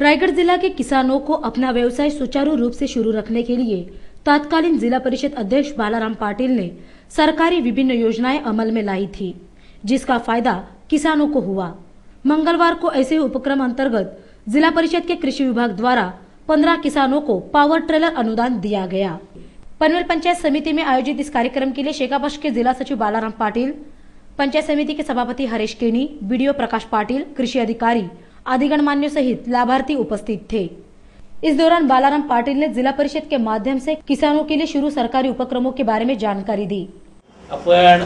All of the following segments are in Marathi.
रायगढ़ जिला के किसानों को अपना व्यवसाय सुचारू रूप से शुरू रखने के लिए तत्कालीन जिला परिषद अध्यक्ष बालाराम पाटिल ने सरकारी विभिन्न योजनाएं अमल में लाई थी, जिसका फायदा किसानों को हुआ। मंगलवार को ऐसे उपक्रम अंतर्गत जिला परिषद के कृषि विभाग द्वारा 15 किसानों को पावर ट्रेलर अनुदान दिया गया। पनवेल पंचायत समिति में आयोजित इस कार्यक्रम के लिए शेखावत के जिला सचिव बालाराम पाटिल, पंचायत समिति के सभापति हरीश केनी, बीडीओ प्रकाश पाटिल, कृषि अधिकारी आदि गणमान्यों सहित लाभार्थी उपस्थित थे। इस दौरान बालाराम पाटिल ने जिला परिषद के माध्यम से किसानों के लिए शुरू सरकारी उपक्रमों के बारे में जानकारी दी। आपण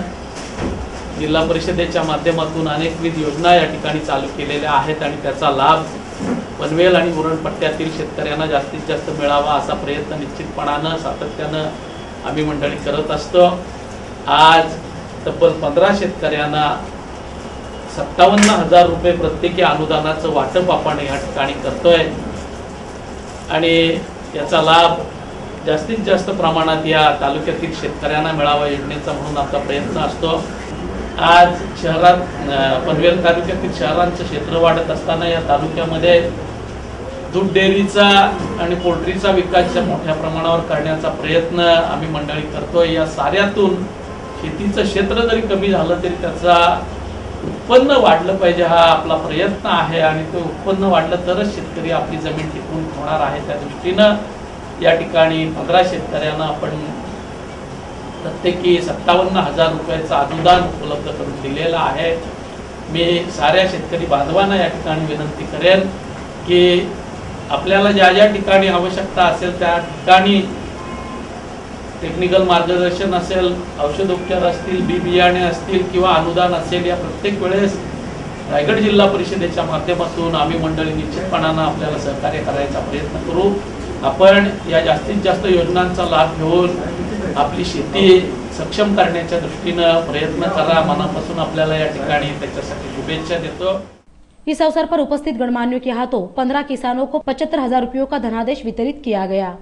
जिल्हा परिषदेच्या माध्यमातून अनेकविध योजना या ठिकाणी चालू केलेल्या आहेत आणि त्याचा लाभ पनवेल आणि उरण पट्ट्यातील शेतकऱ्यांना जास्तीत जास्त मिळावा असा प्रयत्न निश्चितपणाने सातत्याने आम्ही मंडळी करत असतो। आज तब्बल 15 शेतकऱ्यांना 57,000 रुपये प्रत्येकी अनुदानाचं वाटप आपण या ठिकाणी करतोय आणि याचा लाभ जास्तीत जास्त प्रमाणात या तालुक्यातील शेतकऱ्यांना मिळावा योजनेचा म्हणून आपला प्रयत्न असतो। आज शहरात पनवेल तालुक्यातील शहरांचं क्षेत्र वाढत असताना या तालुक्यामध्ये दूध डेअरीचा आणि पोल्ट्रीचा विकास मोठ्या प्रमाणावर करण्याचा प्रयत्न आम्ही मंडळी करतोय। या साऱ्यातून शेतीचं क्षेत्र जरी कमी झालं तरी त्याचा उत्पन्न वाढलं पाहिजे हा आपला प्रयत्न आहे आणि ते उत्पन्न वाढलं तरच शेतकरी आपली जमीन टिकवून ठेवणार आहे। त्या दृष्टीनं या ठिकाणी 15 शेतकऱ्यांना आपण प्रत्येकी 57,000 रुपयाचं अनुदान उपलब्ध करून दिलेलं आहे। मी साऱ्या शेतकरी बांधवांना या ठिकाणी विनंती करेन की आपल्याला ज्या ज्या ठिकाणी आवश्यकता असेल त्या ठिकाणी टेक्निकल मार्गदर्शन असेल, औषधोपचार असतील, बी बियाणे असतील किंवा अनुदान असेल, या प्रत्येक वेळेस रायगड जिल्हा परिषदेच्या माध्यमातून आम्ही मंडळी निश्चितपणाने आपल्याला सहकार्य करायचा प्रयत्न करू। आपण या जास्तीत जास्त योजनांचा लाभ घेऊन आपली शेती सक्षम करण्याच्या दृष्टीने प्रयत्न करा। मनापासून आपल्याला या ठिकाणी त्याच्यासाठी शुभेच्छा देतो। इस अवसर पर उपस्थित गणमान्यों के हाथों 15 किसानों को 75,000 रुपयों का धनादेश वितरित किया गया।